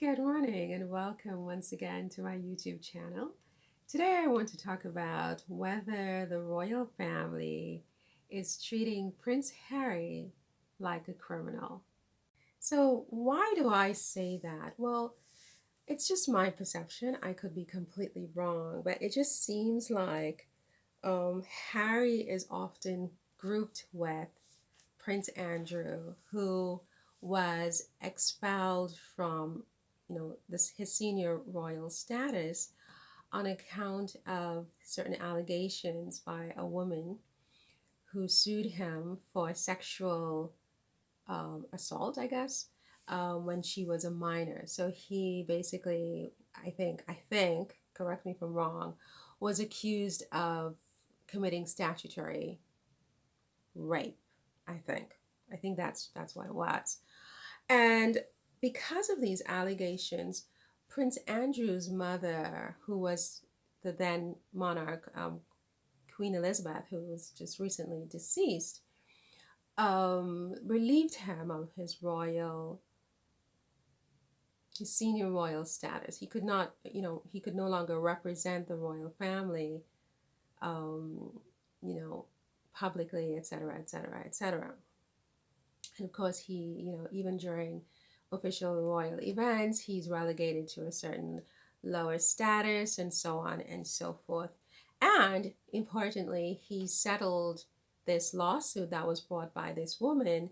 Good morning and welcome once again to my YouTube channel. Today I want to talk about whether the royal family is treating Prince Harry like a criminal. So, why do I say that? Well, it's just my perception. I could be completely wrong, but it just seems like Harry is often grouped with Prince Andrew, who was expelled from, his senior royal status on account of certain allegations by a woman who sued him for sexual assault, I guess, when she was a minor. So he basically, I think, correct me if I'm wrong, was accused of committing statutory rape. I think. I think that's what it was. And because of these allegations, Prince Andrew's mother, who was the then monarch, Queen Elizabeth, who was just recently deceased, relieved him of his senior royal status. He could not, he could no longer represent the royal family, um, you know, publicly, etc., etc., etc. And of course, even during official royal events, he's relegated to a certain lower status and so on and so forth. And importantly, he settled this lawsuit that was brought by this woman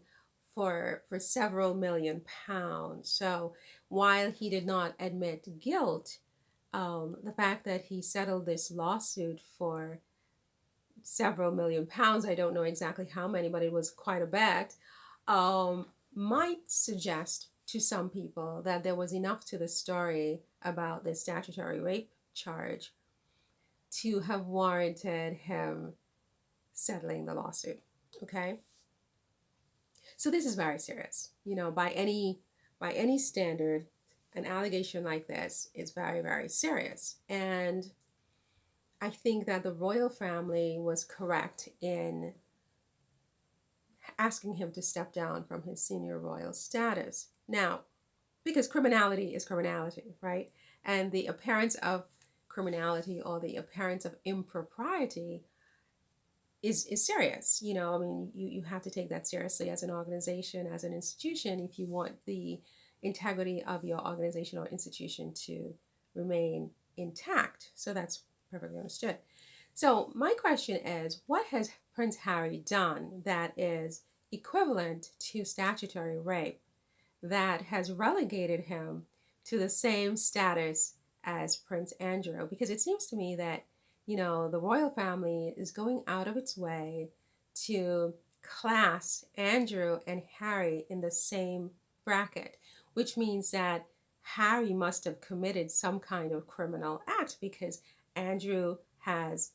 for several million pounds. So while he did not admit guilt, the fact that he settled this lawsuit for several million pounds, I don't know exactly how many, but it was quite a bit, um, might suggest to some people that there was enough to the story about the statutory rape charge to have warranted him settling the lawsuit. Okay, so this is very serious. By any standard, an allegation like this is very, very serious. And I think that the royal family was correct in asking him to step down from his senior royal status. Now, because criminality is criminality, right? And the appearance of criminality or the appearance of impropriety is serious. I mean, you have to take that seriously as an organization, as an institution, if you want the integrity of your organization or institution to remain intact. So that's perfectly understood. So my question is, what has Prince Harry done that is equivalent to statutory rape that has relegated him to the same status as Prince Andrew? Because it seems to me that, the royal family is going out of its way to class Andrew and Harry in the same bracket, which means that Harry must have committed some kind of criminal act because Andrew has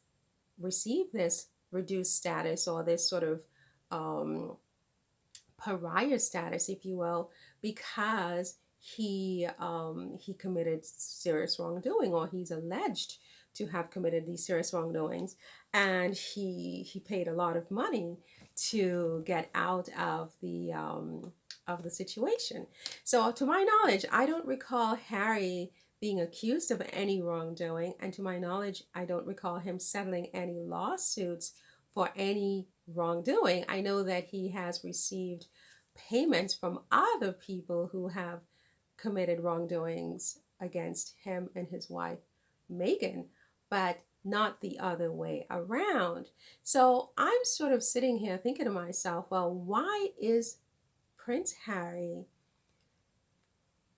received this reduced status or this sort of um, pariah status, if you will, because he committed serious wrongdoing, or he's alleged to have committed these serious wrongdoings, and he paid a lot of money to get out of the situation. So, to my knowledge, I don't recall Harry being accused of any wrongdoing, and to my knowledge, I don't recall him settling any lawsuits for any wrongdoing. I know that he has received payments from other people who have committed wrongdoings against him and his wife, Meghan, but not the other way around. So I'm sort of sitting here thinking to myself, well, why is Prince Harry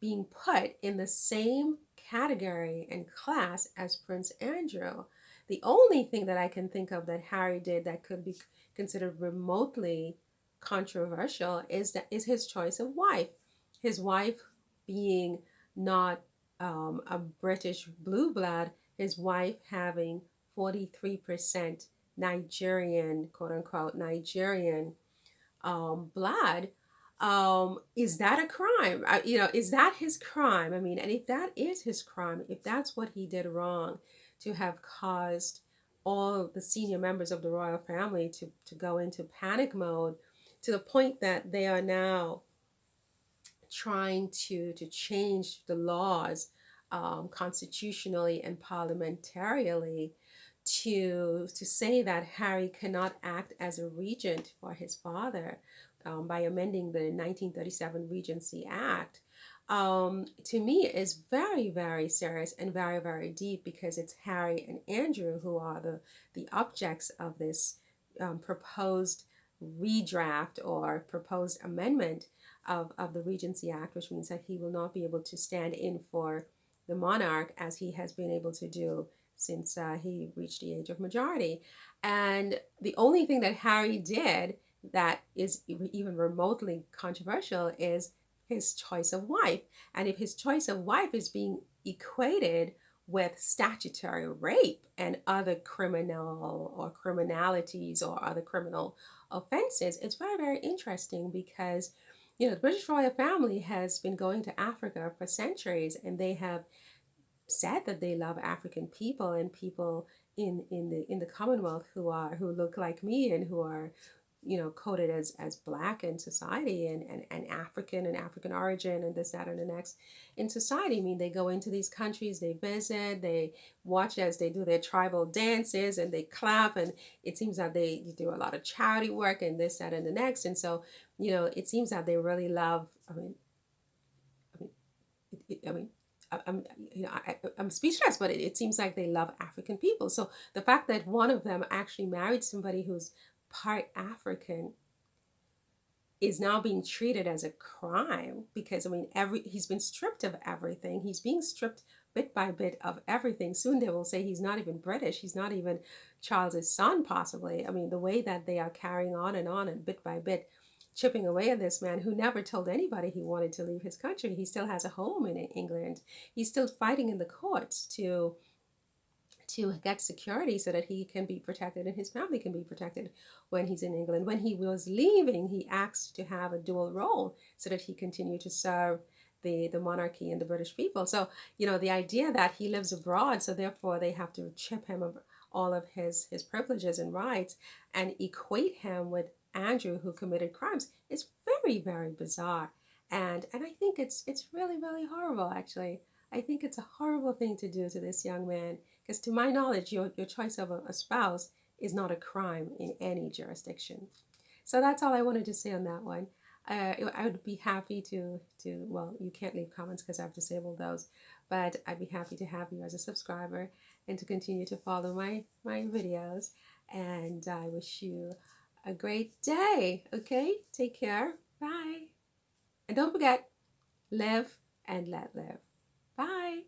being put in the same category and class as Prince Andrew? The only thing that I can think of that Harry did that could be considered remotely controversial is his choice of wife. His wife being not a British blue blood, his wife having 43% Nigerian, quote unquote, Nigerian blood. Is that a crime? Is that his crime? I mean, and if that is his crime, if that's what he did wrong, to have caused all the senior members of the royal family to go into panic mode to the point that they are now trying to change the laws constitutionally and parliamentarily to say that Harry cannot act as a regent for his father by amending the 1937 Regency Act, to me is very, very serious and very, very deep, because it's Harry and Andrew who are the objects of this proposed redraft or proposed amendment of the Regency Act, which means that he will not be able to stand in for the monarch as he has been able to do since he reached the age of majority. And the only thing that Harry did that is even remotely controversial is his choice of wife. And if his choice of wife is being equated with statutory rape and other criminal or criminalities or other criminal offenses, it's very, very interesting, because the British royal family has been going to Africa for centuries, and they have said that they love African people and people in the Commonwealth who look like me and who are coded as black in society, and African origin, and this, that, and the next in society. I mean, they go into these countries, they visit, they watch as they do their tribal dances, and they clap, and it seems that they do a lot of charity work and this, that, and the next. And so it seems that they really love. I mean, I'm I'm speechless, but it seems like they love African people. So the fact that one of them actually married somebody who's part African is now being treated as a crime, because every he's been stripped of everything. He's being stripped bit by bit of everything. Soon they will say he's not even British. He's not even Charles's son, possibly. The way that they are carrying on and bit by bit chipping away at this man who never told anybody he wanted to leave his country. He still has a home in England. He's still fighting in the courts to get security so that he can be protected and his family can be protected when he's in England. When he was leaving, he asked to have a dual role so that he continued to serve the monarchy and the British people. So, the idea that he lives abroad, so therefore they have to chip him of all of his privileges and rights and equate him with Andrew, who committed crimes, is very, very bizarre. And I think it's really, really horrible, actually. I think it's a horrible thing to do to this young man, because to my knowledge, your choice of a spouse is not a crime in any jurisdiction. So that's all I wanted to say on that one. I would be happy well, you can't leave comments because I've disabled those, but I'd be happy to have you as a subscriber and to continue to follow my videos. And I wish you a great day. Okay, take care. Bye. And don't forget, live and let live. Bye.